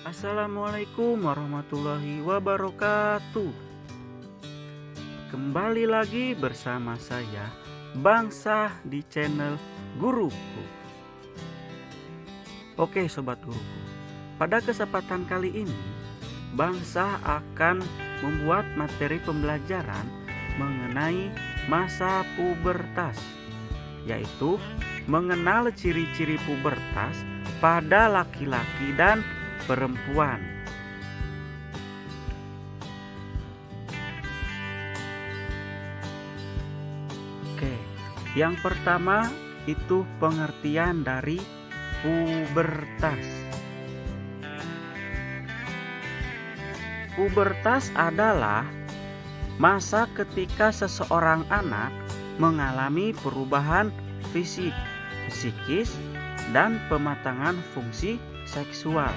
Assalamualaikum warahmatullahi wabarakatuh. Kembali lagi bersama saya Bang Sah di channel Guruku. Oke sobat guruku, pada kesempatan kali ini Bang Sah akan membuat materi pembelajaran mengenai masa pubertas, yaitu mengenal ciri-ciri pubertas pada laki-laki dan perempuan. Oke, yang pertama itu pengertian dari pubertas. Pubertas adalah masa ketika seseorang anak mengalami perubahan fisik, psikis, dan pematangan fungsi seksual.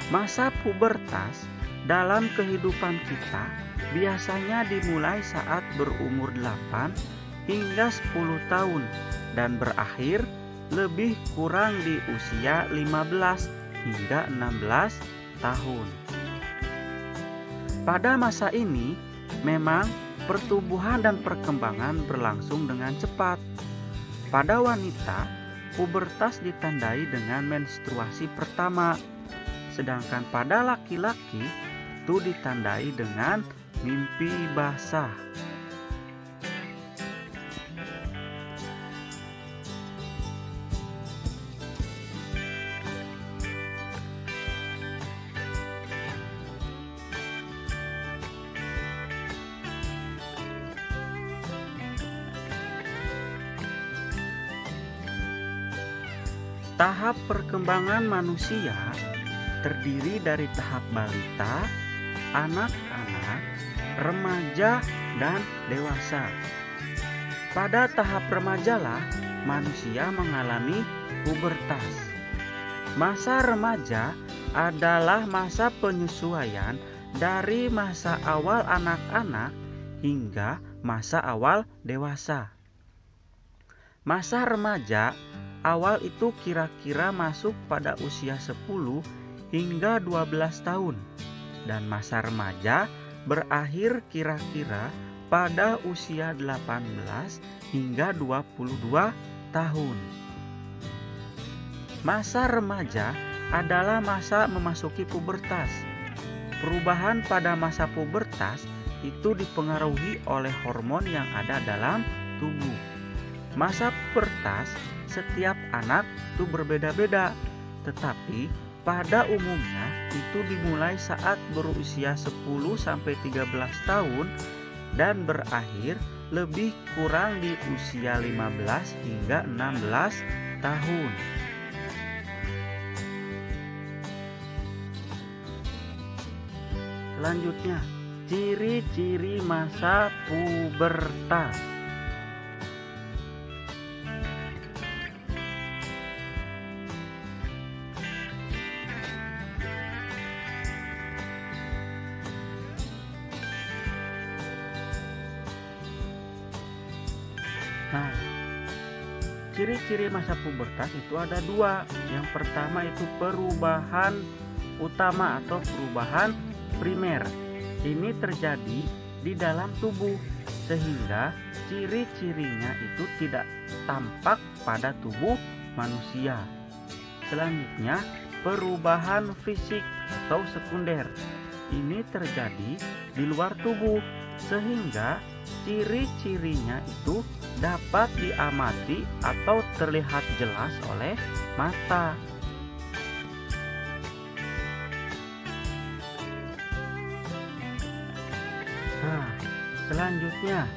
Masa pubertas dalam kehidupan kita biasanya dimulai saat berumur 8 hingga 10 tahun dan berakhir lebih kurang di usia 15 hingga 16 tahun. Pada masa ini memang pertumbuhan dan perkembangan berlangsung dengan cepat. Pada wanita, pubertas ditandai dengan menstruasi pertama. Sedangkan pada laki-laki itu ditandai dengan mimpi basah. Tahap perkembangan manusia terdiri dari tahap balita, anak-anak, remaja, dan dewasa. Pada tahap remajalah manusia mengalami pubertas. Masa remaja adalah masa penyesuaian dari masa awal anak-anak hingga masa awal dewasa. Masa remaja awal itu kira-kira masuk pada usia 10 hingga 12 tahun dan masa remaja berakhir kira-kira pada usia 18 hingga 22 tahun. Masa remaja adalah masa memasuki pubertas. Perubahan pada masa pubertas itu dipengaruhi oleh hormon yang ada dalam tubuh. Masa pubertas setiap anak itu berbeda-beda, tetapi pada umumnya itu dimulai saat berusia 10-13 tahun dan berakhir lebih kurang di usia 15 hingga 16 tahun. Selanjutnya, ciri-ciri masa pubertas. Nah, ciri-ciri masa pubertas itu ada dua. Yang pertama itu perubahan utama atau perubahan primer. Ini terjadi di dalam tubuh sehingga ciri-cirinya itu tidak tampak pada tubuh manusia. Selanjutnya, perubahan fisik atau sekunder. Ini terjadi di luar tubuh sehingga ciri-cirinya itu dapat diamati atau terlihat jelas oleh mata. Nah, selanjutnya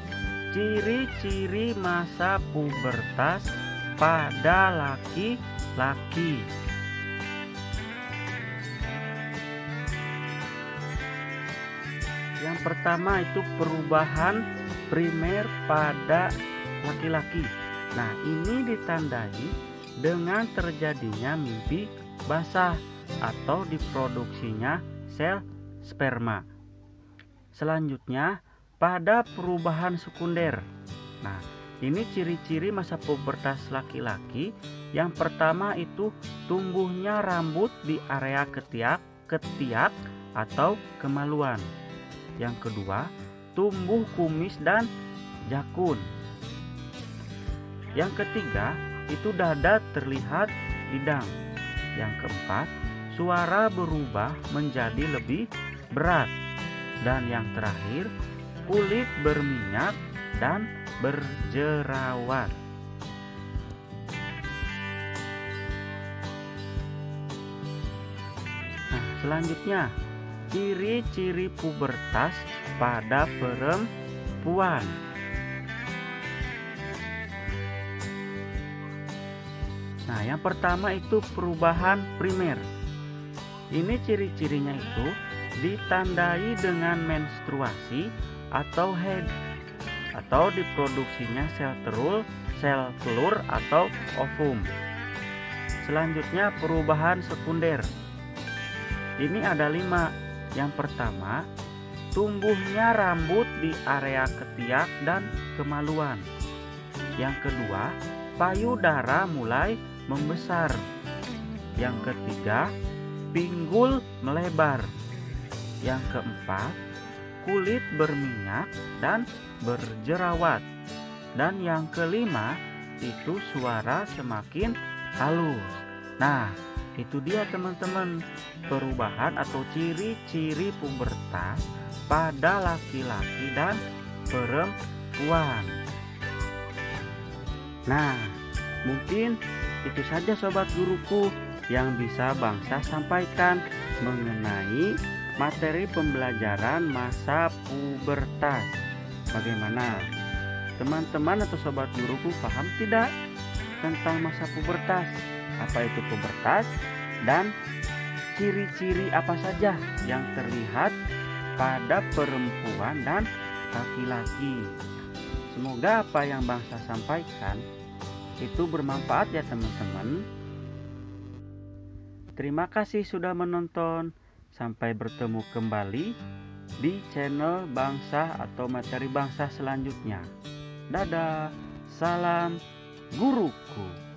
ciri-ciri masa pubertas pada laki-laki. Yang pertama itu perubahan primer pada laki-laki. Nah, ini ditandai dengan terjadinya mimpi basah atau diproduksinya sel sperma. Selanjutnya, pada perubahan sekunder. Nah, Ini ciri-ciri masa pubertas laki-laki. Yang pertama itu tumbuhnya rambut di area ketiak atau kemaluan. Yang kedua, tumbuh kumis dan jakun. Yang ketiga, itu dada terlihat hidang. Yang keempat, suara berubah menjadi lebih berat. Dan yang terakhir, kulit berminyak dan berjerawat. Nah, selanjutnya, ciri-ciri pubertas pada perempuan. Nah, yang pertama itu perubahan primer. Ini ciri-cirinya itu ditandai dengan menstruasi atau haid, atau diproduksinya sel telur atau ovum. Selanjutnya perubahan sekunder. Ini ada 5. Yang pertama, tumbuhnya rambut di area ketiak dan kemaluan. Yang kedua, payudara mulai membesar. Yang ketiga, pinggul melebar. Yang keempat, kulit berminyak dan berjerawat. Dan yang kelima, itu suara semakin halus. Nah, itu dia teman-teman, perubahan atau ciri-ciri pubertas pada laki-laki dan perempuan. Nah, mungkin itu saja sobat guruku yang bisa Bangsa sampaikan mengenai materi pembelajaran masa pubertas. Bagaimana? Teman-teman atau sobat guruku paham tidak tentang masa pubertas? Apa itu pubertas dan ciri-ciri apa saja yang terlihat pada perempuan dan laki-laki? Semoga apa yang Bangsa sampaikan itu bermanfaat ya teman-teman. Terima kasih sudah menonton. Sampai bertemu kembali di channel Bangsa atau materi Bangsa selanjutnya. Dadah, salam guruku.